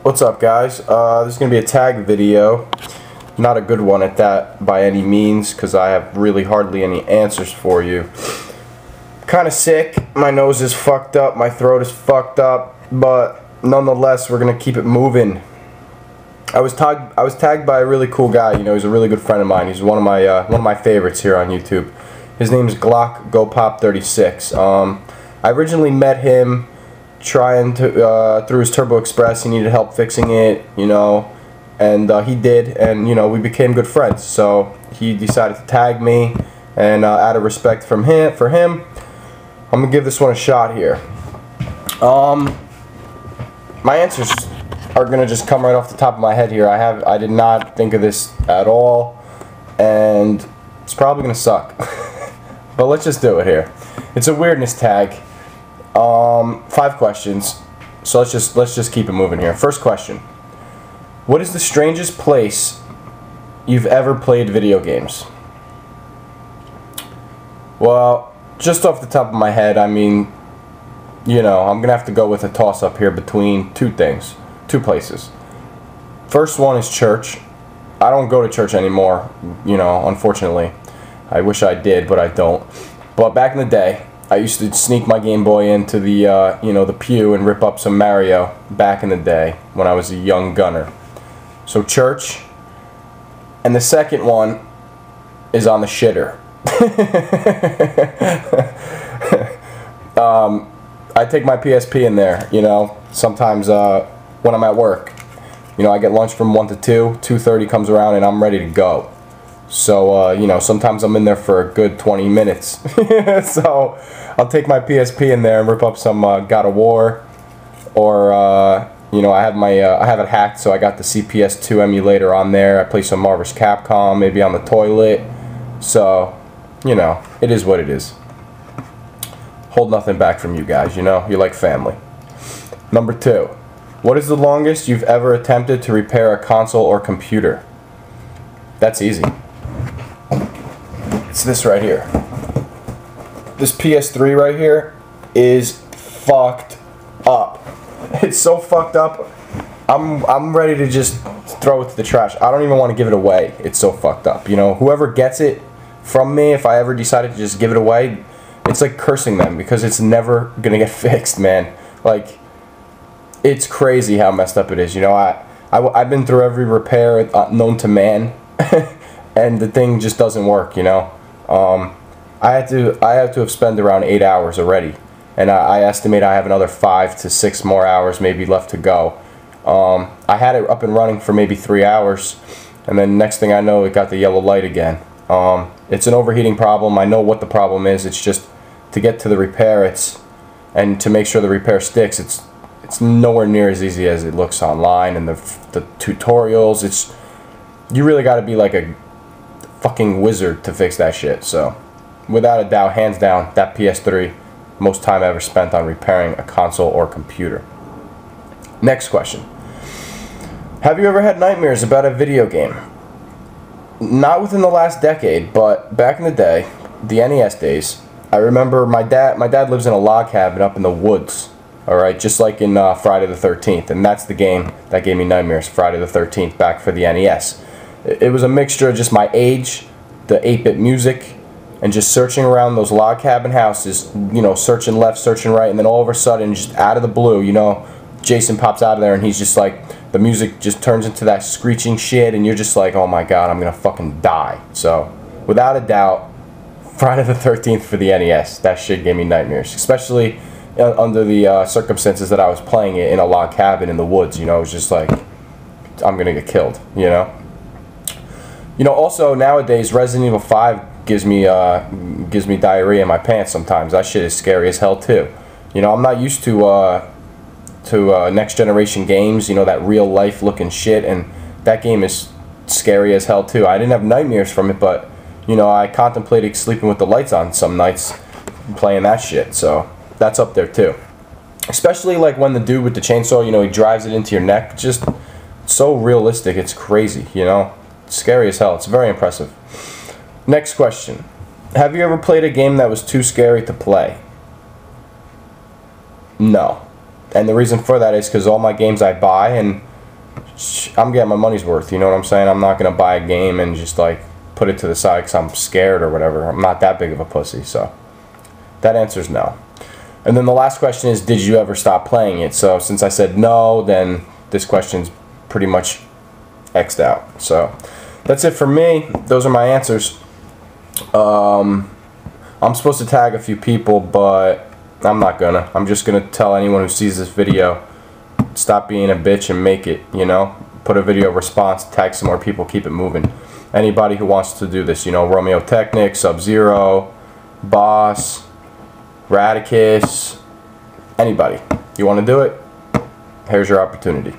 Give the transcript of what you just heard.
What's up, guys? This is going to be a tag video. Not a good one at that by any means, because I have really hardly any answers for you. Kind of sick. My nose is fucked up. My throat is fucked up. But nonetheless, we're going to keep it moving. I was tagged by a really cool guy. You know, he's a really good friend of mine. He's one of my favorites here on YouTube. His name is Glockgopop36. I originally met him trying to through his Turbo Express. He needed help fixing it, you know, and he did, and you know, we became good friends. So he decided to tag me, and out of respect for him, I'm gonna give this one a shot here. My answers are gonna just come right off the top of my head here. I did not think of this at all, and it's probably gonna suck. But let's just do it here. It's a weirdness tag. 5 questions. So let's just keep it moving here. First question. What is the strangest place you've ever played video games? Well, just off the top of my head, I mean, you know, I'm gonna have to go with a toss-up here between two places. First one is church. I don't go to church anymore, you know, unfortunately. I wish I did, but I don't. But back in the day, I used to sneak my Game Boy into the, you know, the pew and rip up some Mario back in the day when I was a young gunner. So church. And the second one is on the shitter. I take my PSP in there, you know, sometimes when I'm at work. You know, I get lunch from 1 to 2, 2:30 comes around and I'm ready to go. So, you know, sometimes I'm in there for a good 20 minutes. So, I'll take my PSP in there and rip up some God of War. Or, you know, I have it hacked, so I got the CPS2 emulator on there. I play some Marvel vs. Capcom, maybe on the toilet. So, you know, it is what it is. Hold nothing back from you guys, you know? You're like family. Number 2. What is the longest you've ever attempted to repair a console or computer? That's easy. It's this right here. This PS3 right here is fucked up. It's so fucked up. I'm ready to just throw it to the trash. I don't even want to give it away. It's so fucked up. You know, whoever gets it from me, if I ever decided to just give it away, it's like cursing them because it's never gonna get fixed, man. Like, it's crazy how messed up it is. You know, I've been through every repair known to man, and the thing just doesn't work. You know, I had to have spent around 8 hours already, and I estimate I have another 5 to 6 more hours maybe left to go. I had it up and running for maybe 3 hours, and then next thing I know, it got the yellow light again. It's an overheating problem. I know what the problem is. It's just to get to the repair. And to make sure the repair sticks. It's nowhere near as easy as it looks online, and the tutorials. You really got to be like a fucking wizard to fix that shit. So, without a doubt, hands down, that PS3, most time ever spent on repairing a console or computer. Next question. Have you ever had nightmares about a video game? Not within the last decade, but back in the day, the NES days, I remember my dad lives in a log cabin up in the woods, alright, just like in Friday the 13th, and that's the game that gave me nightmares, Friday the 13th, back for the NES. It was a mixture of just my age, the 8-bit music, and just searching around those log cabin houses, you know, searching left, searching right, and then all of a sudden, just out of the blue, you know, Jason pops out of there and he's just like, the music just turns into that screeching shit, and you're just like, oh my god, I'm gonna fucking die. So, without a doubt, Friday the 13th for the NES, that shit gave me nightmares, especially under the circumstances that I was playing it in a log cabin in the woods. You know, it was just like, I'm gonna get killed, you know? You know, also, nowadays, Resident Evil 5 gives me diarrhea in my pants sometimes. That shit is scary as hell, too. You know, I'm not used to next generation games, you know, that real life looking shit, and that game is scary as hell too. I didn't have nightmares from it, but you know, I contemplated sleeping with the lights on some nights playing that shit, so that's up there too. Especially like when the dude with the chainsaw, you know, he drives it into your neck. Just so realistic, it's crazy, you know. It's scary as hell. It's very impressive. Next question. Have you ever played a game that was too scary to play? No. And the reason for that is because all my games I buy, and I'm getting my money's worth, you know what I'm saying? I'm not gonna buy a game and just like put it to the side because I'm scared or whatever. I'm not that big of a pussy, so that answer's no. And then the last question is, did you ever stop playing it? So since I said no, then this question's pretty much X'd out. So that's it for me. Those are my answers. I'm supposed to tag a few people, but I'm not gonna. I'm just gonna tell anyone who sees this video, stop being a bitch and make it, you know? Put a video response, tag some more people, keep it moving. Anybody who wants to do this, you know, Romeo Technic, Sub-Zero, Boss, Radicus, anybody. You want to do it? Here's your opportunity.